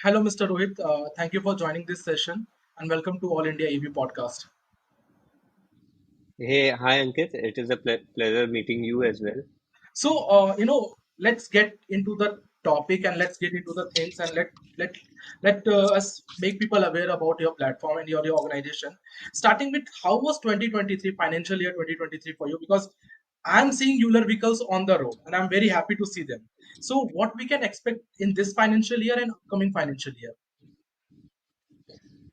Hello, Mr. Rohit. Thank you for joining this session and welcome to All India EV Podcast. Hey, hi Ankit. It is a pleasure meeting you as well. Let's get into the topic and let's get into the things and let us make people aware about your platform and your organization. Starting with how was 2023 financial year 2023 for you? Because I'm seeing Euler vehicles on the road and I'm very happy to see them. So, what we can expect in this financial year and upcoming financial year?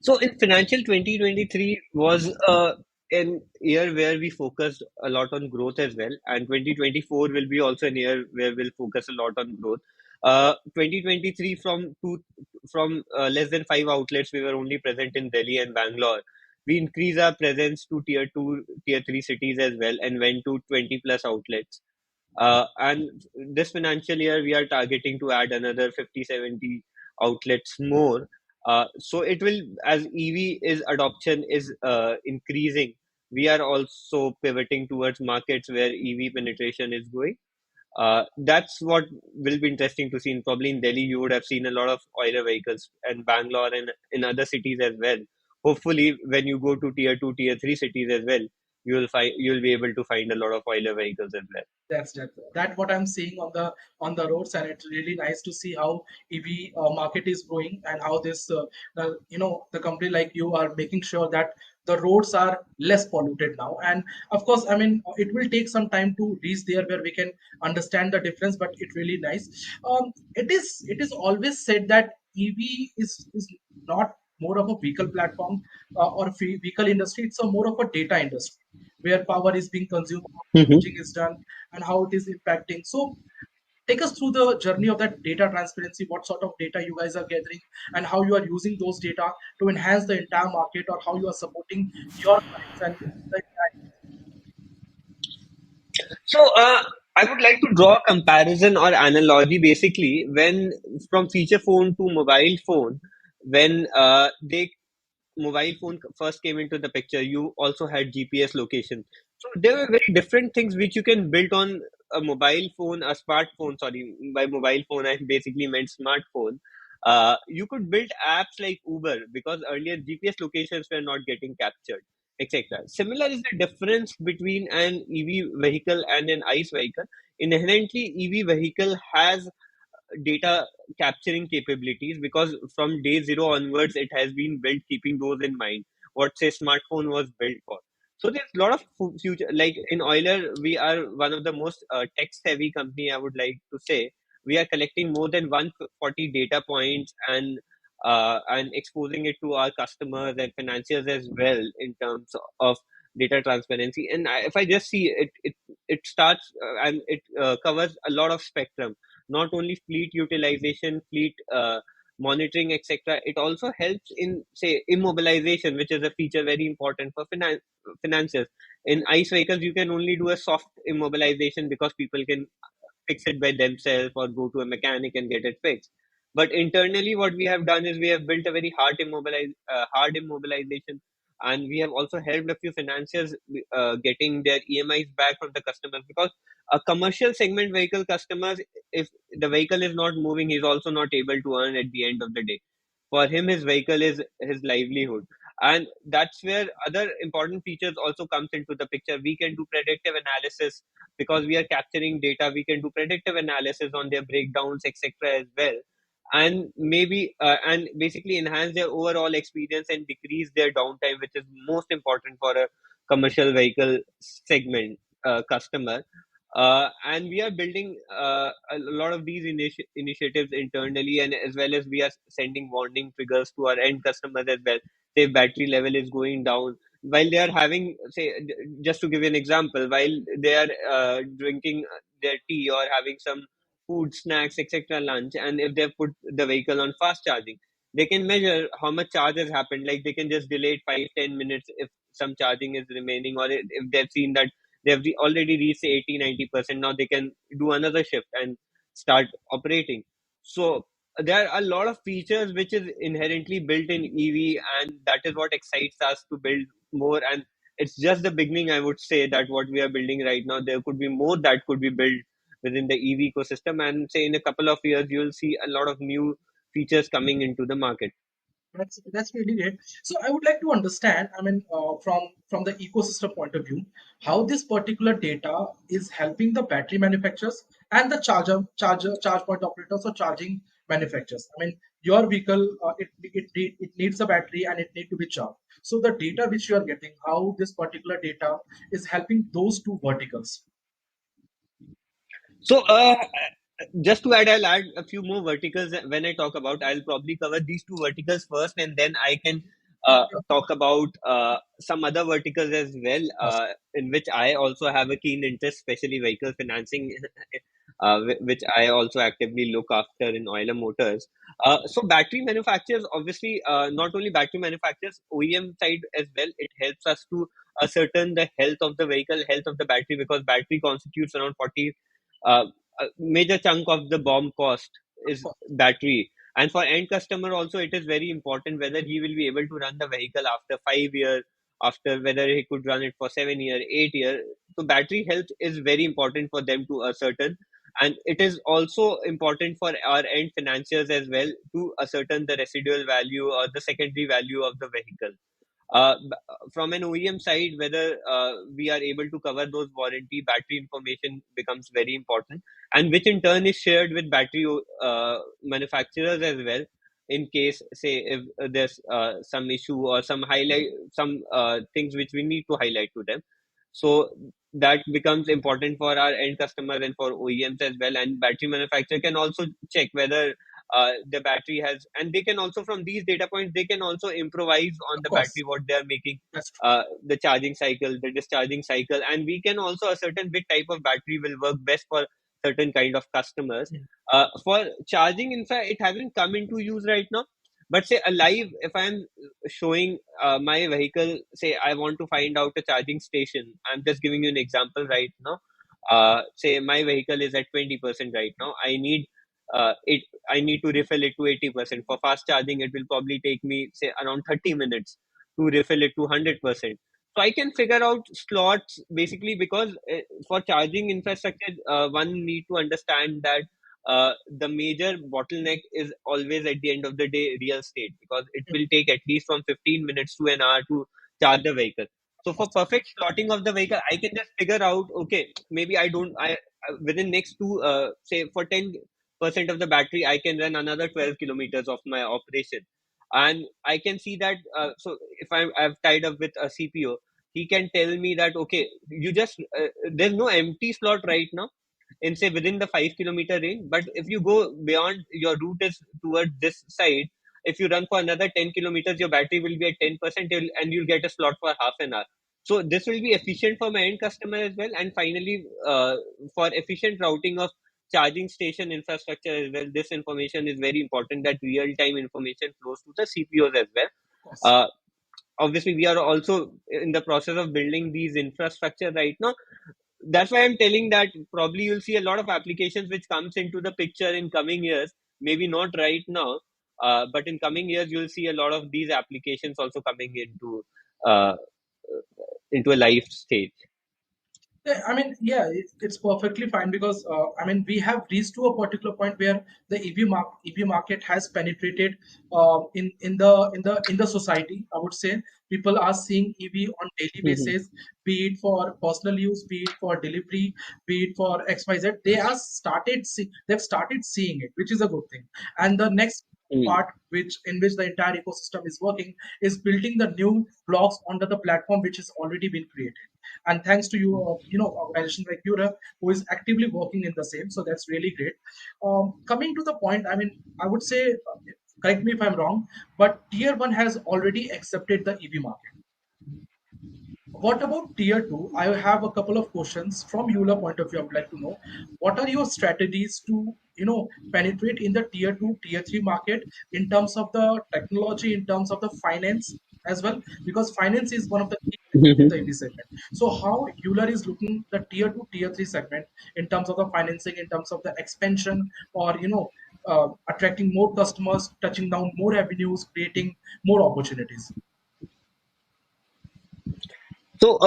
So in financial 2023 was an year where we focused a lot on growth as well, and 2024 will be also an year where we'll focus a lot on growth. 2023 from less than five outlets, we were only present in Delhi and Bangalore. We increased our presence to tier two, tier three cities as well, and went to 20 plus outlets. And this financial year, we are targeting to add another 50, 70 outlets more. So it will, as EV is adoption is increasing, we are also pivoting towards markets where EV penetration is going. That's what will be interesting to see. Probably in Delhi, you would have seen a lot of oiler vehicles, and Bangalore and in other cities as well. Hopefully, when you go to tier two, tier three cities as well, you'll be able to find a lot of oiler vehicles as well. That what I'm seeing on the roads, and it's really nice to see how EV market is growing and how the company like you are making sure that the roads are less polluted now. And of course, I mean it will take some time to reach there where we can understand the difference, but it's really nice. It is always said that EV is not more of a vehicle platform or vehicle industry. It's a more of a data industry where power is being consumed, charging is done, and how it is impacting. So take us through the journey of that data transparency, what sort of data you guys are gathering and how you are using those data to enhance the entire market, or how you are supporting your clients and the So, I would like to draw a comparison or analogy basically when from feature phone to mobile phone, when they mobile phone first came into the picture, you also had GPS location. So there were very different things which you can build on a mobile phone, a smartphone. Sorry, by mobile phone I basically meant smartphone. You could build apps like Uber because earlier GPS locations were not getting captured, etc. Similar is the difference between an EV vehicle and an ICE vehicle. Inherently, EV vehicle has data capturing capabilities because from day zero onwards it has been built keeping those in mind what say smartphone was built for. So there's a lot of future, like in Euler we are one of the most text heavy company, I would like to say. We are collecting more than 140 data points and exposing it to our customers and financiers as well in terms of data transparency. And if I just see it starts and it covers a lot of spectrum, not only fleet utilization, fleet monitoring, etc. It also helps in, say, immobilization, which is a feature very important for finances. In ICE vehicles, you can only do a soft immobilization because people can fix it by themselves or go to a mechanic and get it fixed. But internally, what we have done is we have built a very hard immobilization, and we have also helped a few financiers getting their EMIs back from the customers because a commercial segment vehicle customers, if the vehicle is not moving, he's also not able to earn at the end of the day. For him, his vehicle is his livelihood, and that's where other important features also comes into the picture. We can do predictive analysis because we are capturing data. We can do predictive analysis on their breakdowns, etc. as well, and maybe and basically enhance their overall experience and decrease their downtime, which is most important for a commercial vehicle segment customer. And we are building a lot of these initiatives internally, and as well as we are sending warning triggers to our end customers as well. Say battery level is going down while they are having, say, just to give you an example, while they are drinking their tea or having some food, snacks, etc., lunch, and if they put the vehicle on fast charging, they can measure how much charge has happened. Like they can just delay it 5-10 minutes if some charging is remaining, or if they've seen that they've already reached 80-90%. Now they can do another shift and start operating. So there are a lot of features which is inherently built in EV, and that is what excites us to build more. And it's just the beginning, I would say, that what we are building right now. There could be more that could be built within the EV ecosystem, and say in a couple of years you'll see a lot of new features coming into the market. That's really great. So I would like to understand, I mean, from the ecosystem point of view, how this particular data is helping the battery manufacturers and the charge point operators or charging manufacturers. I mean, your vehicle, it needs a battery and it need to be charged. So the data which you are getting, how this particular data is helping those two verticals. So, just to add, I'll add a few more verticals when I talk about. I'll probably cover these two verticals first, and then I can Yeah, talk about some other verticals as well, yes, in which I also have a keen interest, especially vehicle financing, which I also actively look after in Euler Motors. So, battery manufacturers, obviously, not only battery manufacturers, OEM side as well, it helps us to ascertain the health of the vehicle, health of the battery, because battery constitutes around 40 a major chunk of the BOM cost of is course. battery. And for end customer also, it is very important whether he will be able to run the vehicle after 5 years, after whether he could run it for 7 years, 8 years. So battery health is very important for them to ascertain. And it is also important for our end financiers as well to ascertain the residual value or the secondary value of the vehicle. From an OEM side, whether we are able to cover those warranty battery information becomes very important, and which in turn is shared with battery manufacturers as well. In case, say, if there's some issue or some things which we need to highlight to them, so that becomes important for our end customer and for OEMs as well. And battery manufacturer can also check whether the battery has, and they can also, from these data points, they can also improvise on Of the course, battery what they are making, that's true. the charging cycle, the discharging cycle, and we can also ascertain which type of battery will work best for certain kind of customers. Mm, For charging, in fact, it hasn't come into use right now, but say alive, if I'm showing my vehicle, say I want to find out a charging station, I'm just giving you an example right now. Say my vehicle is at 20% right now. I need to refill it to 80%. For fast charging, it will probably take me, say, around 30 minutes to refill it to 100%. So I can figure out slots basically, because for charging infrastructure, one need to understand that the major bottleneck is always at the end of the day real estate, because it mm, will take at least from 15 minutes to an hour to charge the vehicle. So of for course. perfect slotting of the vehicle, I can just figure out, okay, maybe I don't, within next two, say for 10% of the battery, I can run another 12 kilometers of my operation. And I can see that, so if I've tied up with a CPO, he can tell me that, okay, you just, there's no empty slot right now in, say, within the 5 kilometer range. But if you go beyond, your route is towards this side, if you run for another 10 kilometers, your battery will be at 10%, and you'll get a slot for half an hour. So this will be efficient for my end customer as well. And finally, for efficient routing of charging station infrastructure as well, this information is very important, that real time information flows to the CPOs as well. Of course. Uh, Obviously, we are also in the process of building these infrastructure right now. That's why I'm telling that probably you'll see a lot of applications which comes into the picture in coming years. Maybe not right now, but in coming years you'll see a lot of these applications also coming uh, into a live stage. Yeah, I mean, yeah, it's perfectly fine because I mean we have reached to a particular point where the EV market has penetrated in the society. I would say people are seeing EV on daily Mhm. basis, be it for personal use, be it for delivery, be it for XYZ. They've started seeing it, which is a good thing. And the next Mm. part, which in which the entire ecosystem is working, is building the new blocks onto the platform which has already been created. And thanks to you, organizations like Europe, who is actively working in the same. So that's really great. Coming to the point, I mean, I would say, correct me if I'm wrong, but tier one has already accepted the EV market. What about tier two? I have a couple of questions from Euler point of view. I would like to know what are your strategies to penetrate in the tier two, tier three market in terms of the technology, in terms of the finance as well, because finance is one of the key in the EV segment. So how Euler is looking the tier two, tier three segment in terms of the financing, in terms of the expansion, or attracting more customers, touching down more avenues, creating more opportunities. So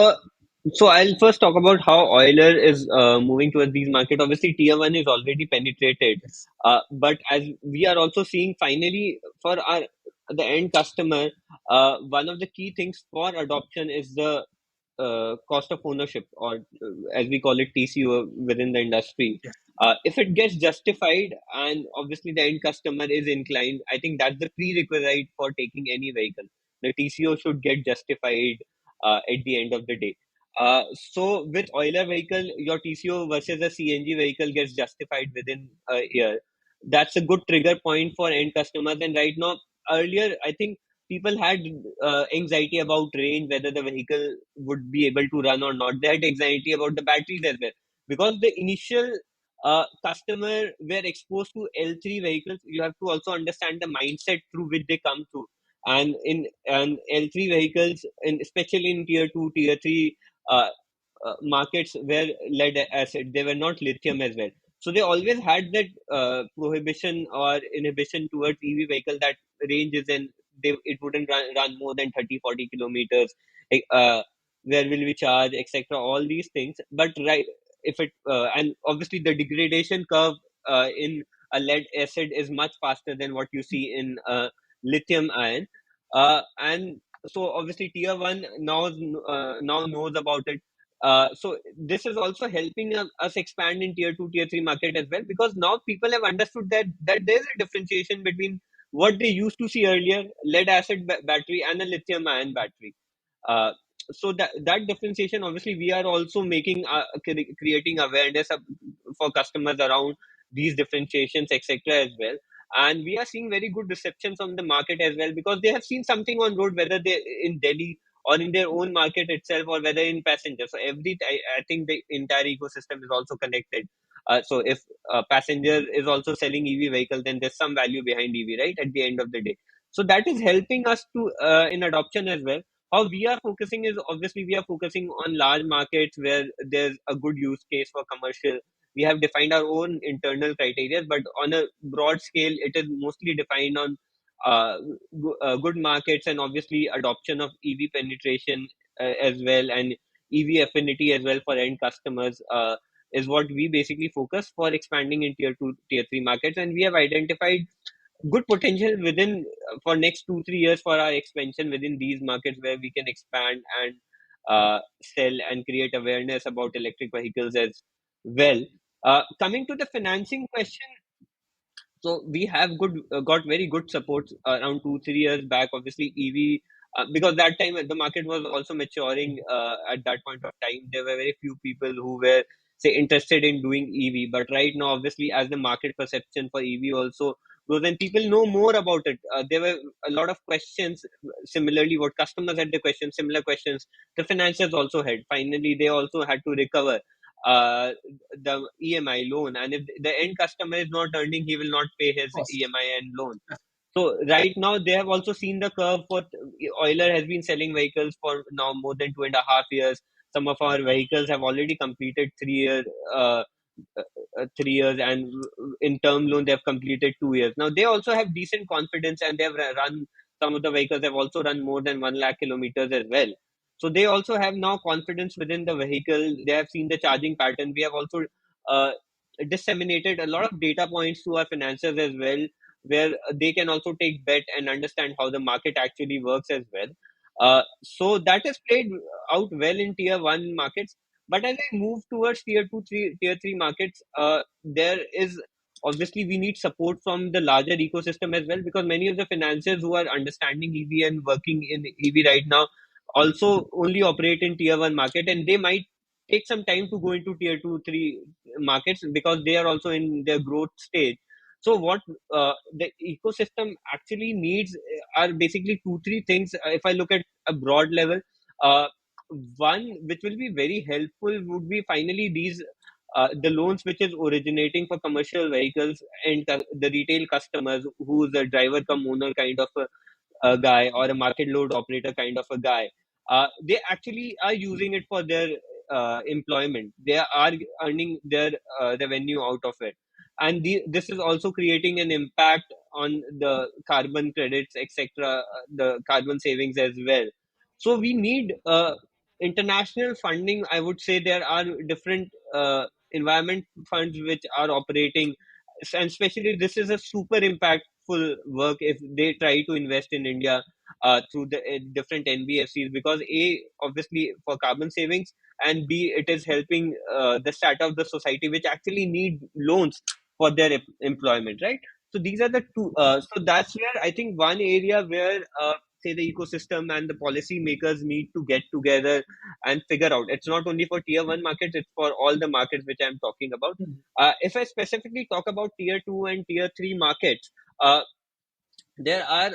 So I'll first talk about how Euler is moving towards these market. Obviously, tier one is already penetrated, Yes. but as we are also seeing finally for our the end customer, one of the key things for adoption is the cost of ownership, or as we call it, TCO within the industry. Yes. If it gets justified, and obviously the end customer is inclined, I think that's the prerequisite for taking any vehicle. The TCO should get justified at the end of the day. So with Euler vehicle, your TCO versus a CNG vehicle gets justified within a year. That's a good trigger point for end customers. And right now, earlier, I think people had anxiety about range, whether the vehicle would be able to run or not. They had anxiety about the batteries as well, because the initial customer were exposed to L3 vehicles. You have to also understand the mindset through which they come through. And in and L3 vehicles, especially in tier two, tier three uh, markets, were lead acid. They were not lithium as well. So they always had that prohibition or inhibition towards EV vehicle, that range is in, it wouldn't run more than 30-40 kilometers. Uh, where will we charge, etc. All these things. But right, if it and obviously the degradation curve in a lead acid is much faster than what you see in lithium ion. And so obviously tier one now knows about it. So this is also helping us expand in tier two, tier three market as well, because now people have understood that there's a differentiation between what they used to see earlier, lead acid battery and a lithium ion battery. Uh, so that differentiation, obviously, we are also making creating awareness for customers around these differentiations, etc. as well. And we are seeing very good reception from the market as well, because they have seen something on road, whether they in Delhi or in their own market itself, or whether in passenger. So I think the entire ecosystem is also connected. So if a passenger is also selling EV vehicle, then there's some value behind EV, right? At the end of the day, so that is helping us to in adoption as well. How we are focusing is, obviously we are focusing on large markets where there's a good use case for commercial. We have defined our own internal criteria, but on a broad scale, it is mostly defined on good markets, and obviously adoption of EV penetration as well, and EV affinity as well for end customers is what we basically focus for expanding in tier two, tier three markets. And we have identified good potential within for next 2 3 years for our expansion within these markets, where we can expand and sell and create awareness about electric vehicles as well. Coming to the financing question, so we have got very good support around 2 3 years back. Obviously, EV, because that time the market was also maturing. At that point of time, there were very few people who were, say, interested in doing EV. But right now, obviously, as the market perception for EV also grows and people know more about it, there were a lot of questions. Similarly, what customers had the questions, similar questions, the financiers also had. Finally, they also had to recover the EMI loan, and if the end customer is not earning, he will not pay his Cost. EMI and loan. So right now they have also seen the curve for Euler has been selling vehicles for now more than 2.5 years. Some of our vehicles have already completed uh, 3 years, and in term loan they have completed 2 years. Now they also have decent confidence, and they have run, some of the vehicles have also run more than 1 lakh kilometers as well. So they also have now confidence within the vehicle. They have seen the charging pattern. We have also uh, disseminated a lot of data points to our financiers as well, where they can also take bet and understand how the market actually works as well. So that has played out well in tier one markets. But as I move towards tier two, tier three markets, there is, obviously we need support from the larger ecosystem as well, because many of the financiers who are understanding EV and working in EV right now also only operate in tier one market, and they might take some time to go into tier two, three markets, because they are also in their growth stage. So what the ecosystem actually needs are basically two, three things. If I look at a broad level, uh, one which will be very helpful would be finally these the loans which is originating for commercial vehicles, and the retail customers who's a driver come owner kind of a guy, or a market load operator kind of a guy. They actually are using it for their employment. They are earning their revenue out of it, and this is also creating an impact on the carbon credits, etc., the carbon savings as well. So we need international funding, I would say there are different environment funds which are operating, and especially this is a super impactful work if they try to invest in India through the different NBFCs, because A, obviously for carbon savings, and B, it is helping the start of the society which actually need loans for their employment, right? So these are the two. So that's where I think one area where say the ecosystem and the policy makers need to get together and figure out. It's not only for tier one markets; it's for all the markets which I'm talking about. Mhm. If I specifically talk about tier two and tier three markets, uh, there are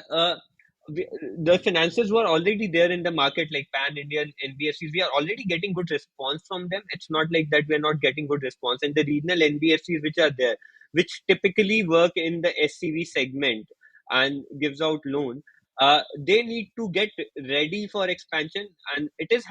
the finances were already there in the market, like pan Indian NBFCs. We are already getting good response from them. It's not like that we're not getting good response. And the regional NBFCs which are there, which typically work in the SCV segment and gives out loan, they need to get ready for expansion. And it is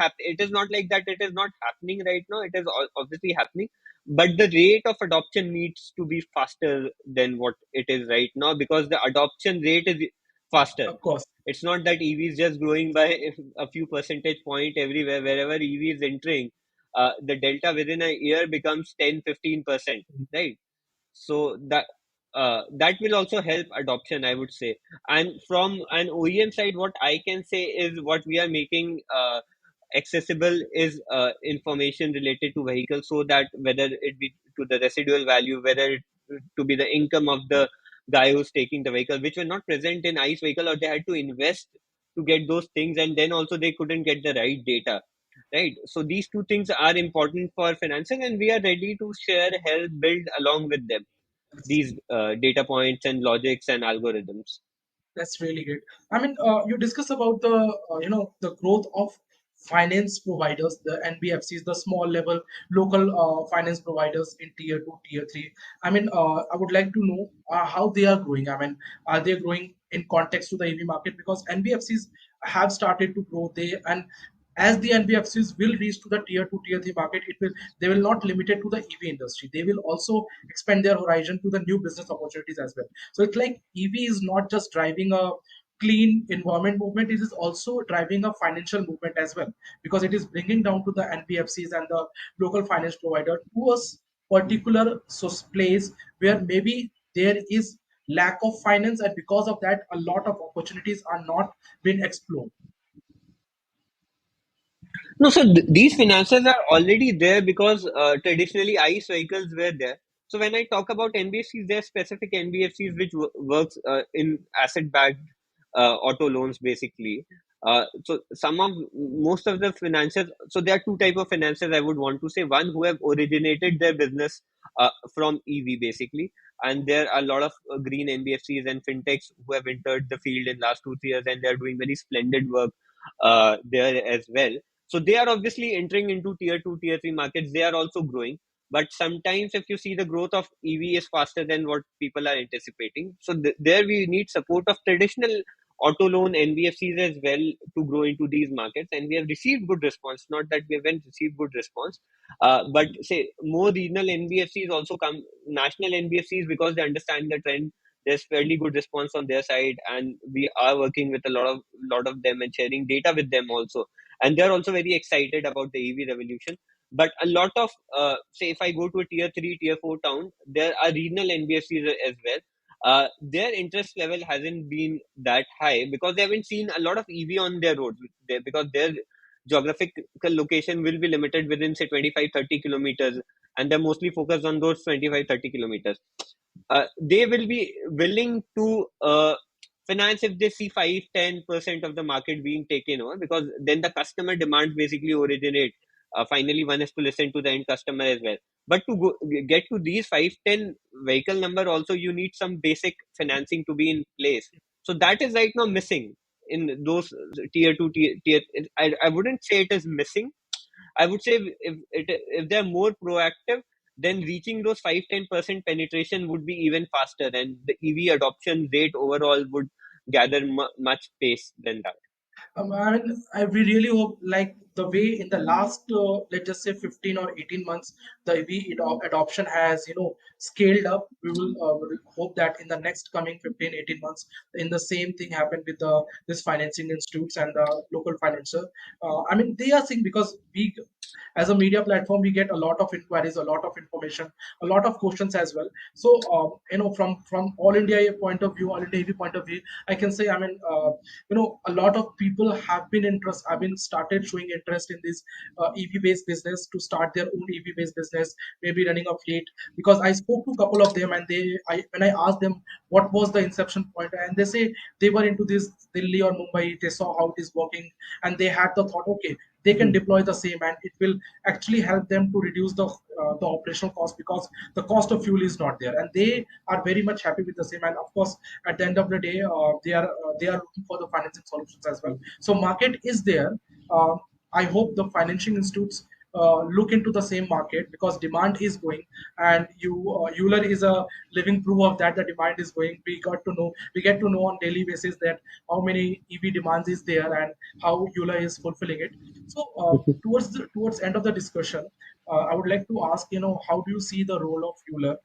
not like that it is not happening right now. It is obviously happening, but the rate of adoption needs to be faster than what it is right now, because the adoption rate is faster. Of course. It's not that EV is just growing by a few percentage point everywhere. Wherever EV is entering, the delta within a year becomes 10-15%, right? So that will also help adoption, I would say. And from an OEM side, what I can say is what we are making accessible is information related to vehicles, so that whether it be to the residual value, whether it to be the income of the guy who's taking the vehicle, which were not present in ICE vehicle, or they had to invest to get those things, and then also they couldn't get the right data, right? So these two things are important for financing, and we are ready to share, help build along with them these data points and logics and algorithms. That's really great. I mean, you discuss about the the growth of finance providers, the NBFCs, the small level local finance providers in tier two, tier three. I mean, I would like to know how they are growing. I mean, are they growing in context to the EV market? Because NBFCs have started to grow. As the NBFCs will reach to the tier two, tier three market, they will not limit it to the EV industry. They will also expand their horizon to the new business opportunities as well. So it's like EV is not just driving a clean environment movement, it is also driving a financial movement as well, because it is bringing down to the NBFCs and the local finance provider to a particular place where maybe there is lack of finance, and because of that a lot of opportunities are not being explored. No, so these finances are already there because traditionally ICE vehicles were there. So when I talk about NBFCs, there are specific NBFCs which works in asset-backed auto loans, basically. So most of the finances. So there are two type of finances I would want to say. One, who have originated their business from EV, basically, and there are a lot of green NBFCs and fintechs who have entered the field in last 2 3 years, and they are doing very splendid work there as well. So they are obviously entering into tier two, tier three markets. They are also growing. But sometimes, if you see, the growth of EV is faster than what people are anticipating. So there we need support of traditional auto loan NBFCs as well to grow into these markets. And we have received good response. Not that we haven't received good response, but say more regional NBFCs also come, national NBFCs, because they understand the trend. There's fairly good response on their side, and we are working with a lot of them and sharing data with them also, and they're also very excited about the EV revolution. But a lot of say, if I go to a tier three, tier four town, there are regional NBFCs as well. Their interest level hasn't been that high because they haven't seen a lot of EV on their roads there, because their geographical location will be limited within say 25-30 kilometers, and they're mostly focused on those 25-30 kilometers. They will be willing to finance if they see 5-10% of the market being taken over, because then the customer demand basically originate. Finally, one has to listen to the end customer as well. But to get to these 5-10 vehicle number, also you need some basic financing to be in place. So that is right now missing in those tier two, tier. I wouldn't say it is missing. I would say if they're more proactive, then reaching those 5-10% penetration would be even faster, and the EV adoption rate overall would gather much pace than that. I mean, we really hope like the way in the last let's just say 15 or 18 months the EV adoption has scaled up. We will hope that in the next coming 15 18 months in the same thing happen with the this financing institutes and the local financer. I mean they are seeing because we as a media platform we get a lot of inquiries, a lot of information, a lot of questions as well. So from all India point of view, all India EV point of view, I can say, I mean, a lot of people have been started showing interest in this EV based business to start their own EV based business, maybe running a fleet. Because I spoke to a couple of them and when I asked them what was the inception point, and they say they were into this Delhi or Mumbai, they saw how it is working, and they had the thought, okay, they can deploy the same and it will actually help them to reduce the operational cost, because the cost of fuel is not there, and they are very much happy with the same. And of course at the end of the day they are looking for the financing solutions as well. So market is there. I hope the financing institutes look into the same market, because demand is going, and Euler is a living proof of that. The demand is going. We get to know on daily basis that how many EV demands is there and how Euler is fulfilling it. So towards end of the discussion, I would like to ask, how do you see the role of Euler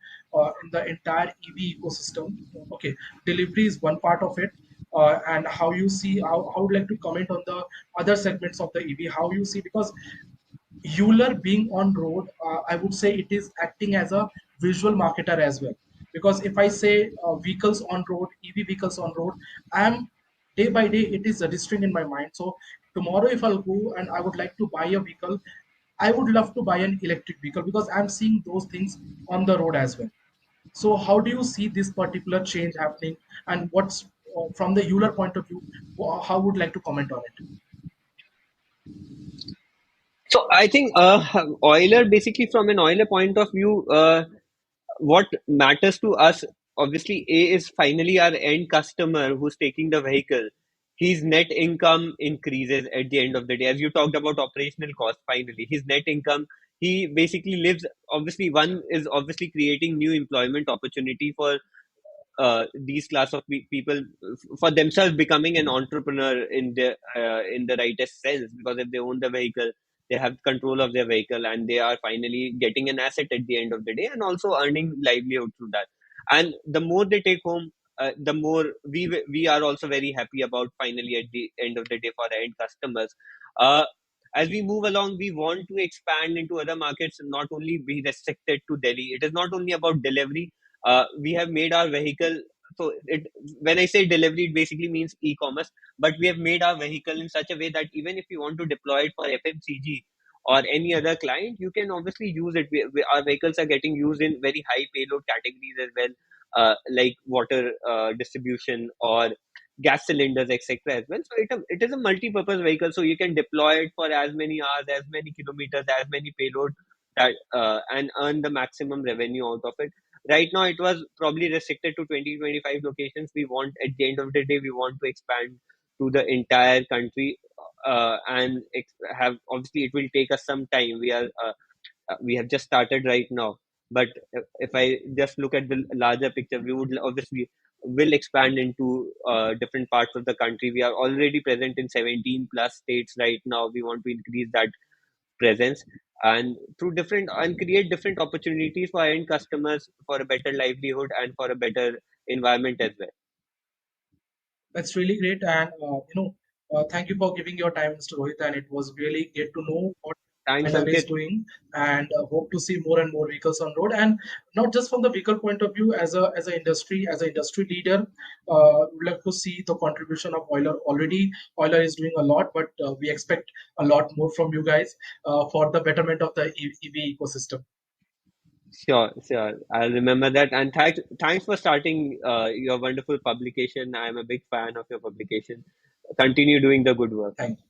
in the entire EV ecosystem? Okay, delivery is one part of it, and how you see, how would like to comment on the other segments of the EV, how you see, because Euler being on road, I would say it is acting as a visual marketer as well. Because if I say vehicles on road, EV vehicles on road, I'm day by day it is registering in my mind. So tomorrow, if I'll go and I would like to buy a vehicle, I would love to buy an electric vehicle because I'm seeing those things on the road as well. So how do you see this particular change happening, and what's from the Euler point of view? How would like to comment on it? So I think Euler, basically from an Euler point of view, what matters to us, obviously, A is finally our end customer who's taking the vehicle. His net income increases at the end of the day. As you talked about operational cost, finally, his net income, he basically lives. Obviously, one is obviously creating new employment opportunity for these class of people for themselves, becoming an entrepreneur in the rightest sense, because if they own the vehicle, they have control of their vehicle, and they are finally getting an asset at the end of the day, and also earning livelihood through that. And the more they take home, the more we are also very happy about, finally at the end of the day, for our end customers. uh, as we move along, we want to expand into other markets, not only be restricted to Delhi. It is not only about delivery. We have made our vehicle, so it, when I say delivery, it basically means e-commerce, but we have made our vehicle in such a way that even if you want to deploy it for FMCG or any other client, you can obviously use it. Our vehicles are getting used in very high payload categories as well, like water distribution or gas cylinders, etc. as well. So it is a multi-purpose vehicle, so you can deploy it for as many hours, as many kilometers, as many payload, that and earn the maximum revenue out of it. Right now, it was probably restricted to 20-25 locations. We want, at the end of the day, we want to expand to the entire country, and have, obviously, it will take us some time. We have just started right now, but if I just look at the larger picture, we would obviously will expand into different parts of the country. We are already present in 17 plus states right now. We want to increase that presence, and through different, and create different opportunities for end customers, for a better livelihood and for a better environment as well. That's really great, and thank you for giving your time, Mr. Rohit. And it was really great to know what Thanks, Euler is Ankit. doing, and hope to see more and more vehicles on road. And not just from the vehicle point of view, as an industry leader, we'd like to see the contribution of Euler. Already, Euler is doing a lot, but we expect a lot more from you guys for the betterment of the EV ecosystem. Sure, sure. I'll remember that. And thanks for starting your wonderful publication. I'm a big fan of your publication. Continue doing the good work. Thank you.